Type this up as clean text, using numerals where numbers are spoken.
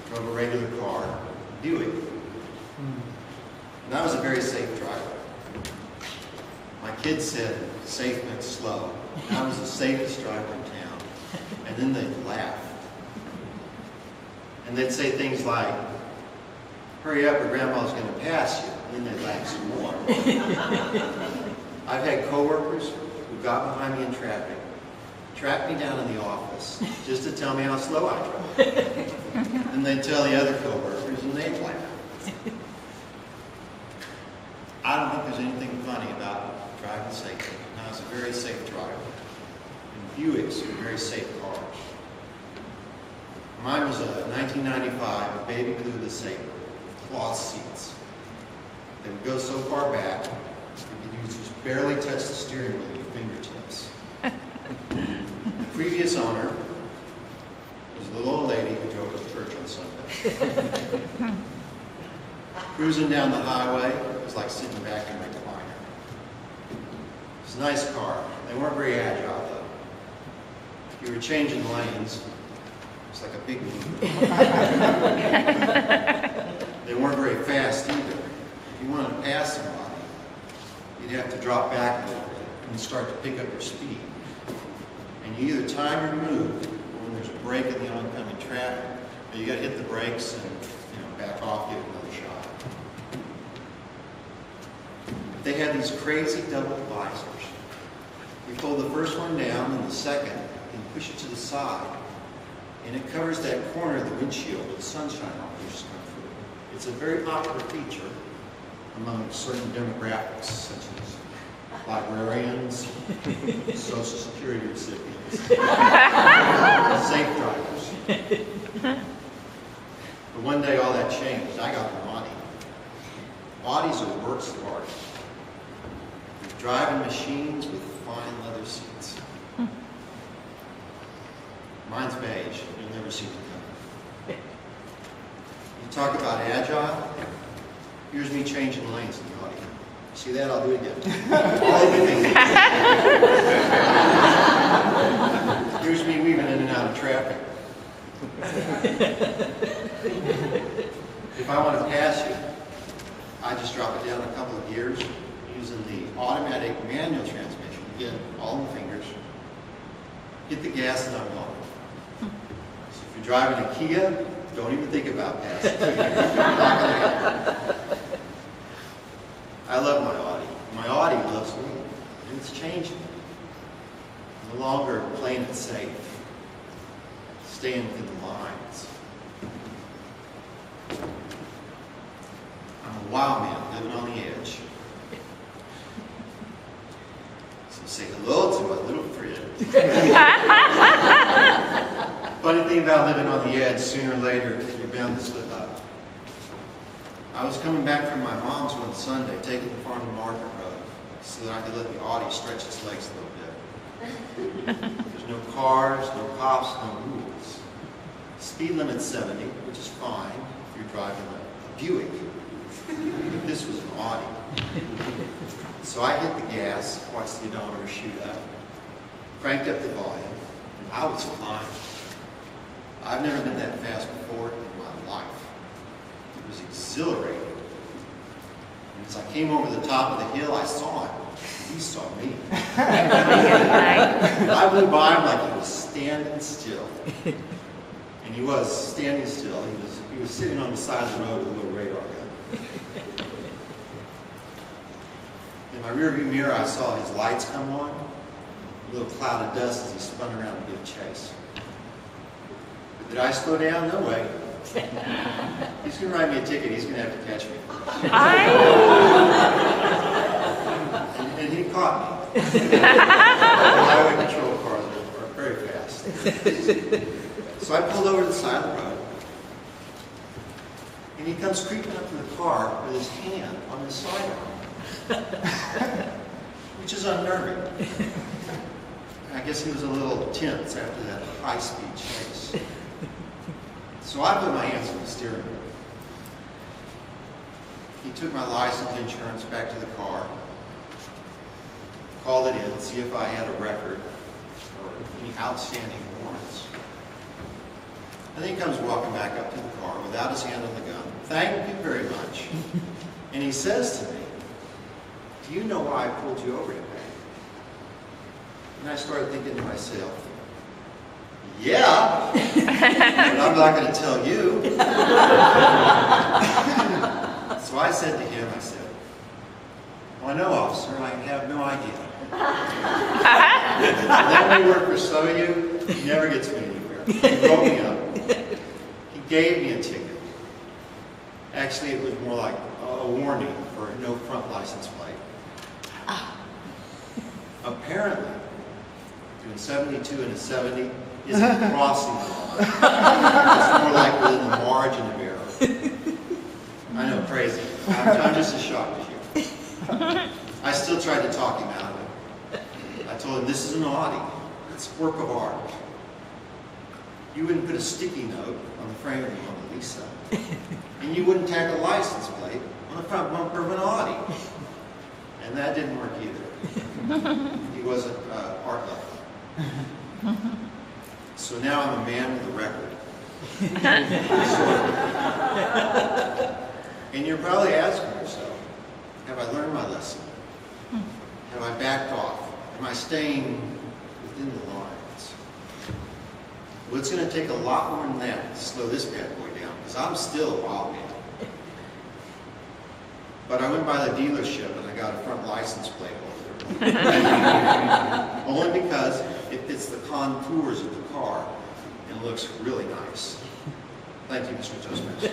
drove a regular car, Buick. And I was a very safe driver. My kids said safe meant slow. And I was the safest driver in town. And then they'd laugh. And they'd say things like, hurry up or grandma's going to pass you. And then they'd laugh some more. I've had coworkers who got behind me in traffic, tracked me down in the office just to tell me how slow I drive. And they'd tell the other coworkers and they'd laugh. I don't think there's anything funny about driving safely. And I was a very safe driver. And Buicks are very safe cars. Mine was a 1995 Baby Blue Sabre, cloth seats. They would go so far back, you could just barely touch the steering wheel with your fingertips. The previous owner was a little old lady who drove to church on Sunday. Cruising down the highway was like sitting back in a recliner. It was a nice car. They weren't very agile, though. If you were changing lanes, it was like a big move. They weren't very fast either. If you wanted to pass somebody, you'd have to drop back a little bit and start to pick up your speed. And you either time your move, or when there's a break in the oncoming traffic, or you got to hit the brakes and back off, give it another shot. They had these crazy double visors. You pull the first one down and the second, and push it to the side, and it covers that corner of the windshield with sunshine always come through. It's a very popular feature among certain demographics, such as librarians, Social Security recipients, safe drivers. But one day all that changed. I got an Audi. Audis are works of art. They're driving machines with fine leather seats. Mine's beige. You'll never see it coming. You talk about agile. Here's me changing lanes in the Audi. See that? I'll do it again. All of it. Here's me weaving in and out of traffic. If I want to pass you, I just drop it down a couple of gears using the automatic manual transmission. Again, all in the fingers. Hit the gas and I'm gone. So if you're driving a Kia, don't even think about passing. Not gonna happen. I love my Audi. My Audi loves me. And it's changing. No longer playing it safe. Staying within the lines. I'm a wild man living on the edge. So say hello to my little friend. Funny thing about living on the edge, sooner or later, you're bound to slip up. I was coming back from my mom's one Sunday, taking the farm to Market Road, so that I could let the Audi stretch its legs a little bit. There's no cars, no cops, no rules. Speed limit's 70, which is fine if you're driving a Buick. But this was an Audi. So I hit the gas, watched the odometer shoot up, cranked up the volume, and I was flying. I've never been that fast before in my life. It was exhilarating. And as I came over the top of the hill, I saw him. He saw me. I blew by him like he was standing still. And he was standing still. He was sitting on the side of the road with a little radar gun. In my rearview mirror, I saw his lights come on. A little cloud of dust as he spun around to give chase. But did I slow down? No way. He's going to write me a ticket. He's going to have to catch me. And he caught me. The highway patrol cars are very fast. So I pulled over to the side of the road. And he comes creeping up to the car with his hand on his sidearm. Which is unnerving. I guess he was a little tense after that high-speed chase. So I put my hands on the steering wheel. He took my license insurance back to the car, called it in, see if I had a record or any outstanding warrants. And then he comes walking back up to the car without his hand on the gun. Thank you very much. And he says to me, do you know why I pulled you over today? And I started thinking to myself, yeah, but I'm not going to tell you. So I said to him, I said, well, no, officer, I have no idea. Let me work for some of you, he never gets me anywhere. He wrote me up. He gave me a ticket. Actually, it was more like a warning for no front license plate. Apparently, between 72 and a 70 isn't crossing the line. It's more like within the margin of error. I know, crazy. I'm just as shocked as you. I still tried to talk him out of it. I told him, this is an Audi. It's a work of art. You wouldn't put a sticky note on the frame of the Mona Lisa. And you wouldn't tack a license plate on the front bumper of an Audi. And that didn't work either. He wasn't art level. So now I'm a man with a record. And you're probably asking yourself, have I learned my lesson? Have I backed off? Am I staying within the lines? Well, it's going to take a lot more than that to slow this bad boy down, because I'm still a wild man. But I went by the dealership and I got a front license plate holder. Only because it fits the contours of the car and looks really nice. Thank you, Mr. Toastmaster.